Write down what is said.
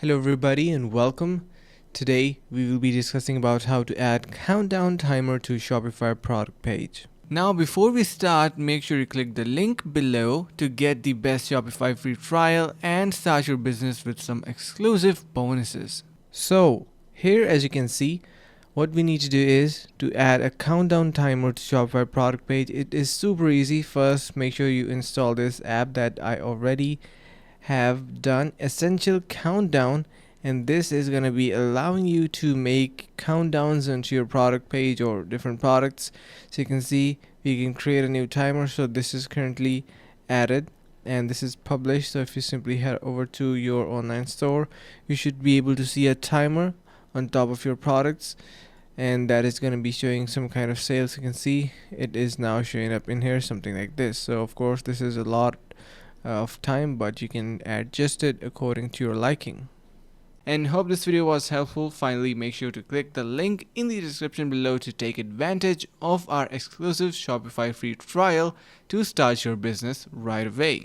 Hello everybody and welcome. Today we will be discussing about how to add countdown timer to Shopify product page. Now before we start, make sure you click the link below to get the best Shopify free trial and start your business with some exclusive bonuses. So here, as you can see, what we need to do is to add a countdown timer to Shopify product page. It is super easy. First, make sure you install this app that I already have done, Essential Countdown, and this is going to be allowing you to make countdowns onto your product page or different products. So you can see we can create a new timer. So this is currently added and this is published. So if you simply head over to your online store, you should be able to see a timer on top of your products, and that is going to be showing some kind of sales. You can see it is now showing up in here, something like this. So of course this is a lot of time, but you can adjust it according to your liking. And hope this video was helpful. Finally, make sure to click the link in the description below to take advantage of our exclusive Shopify free trial to start your business right away.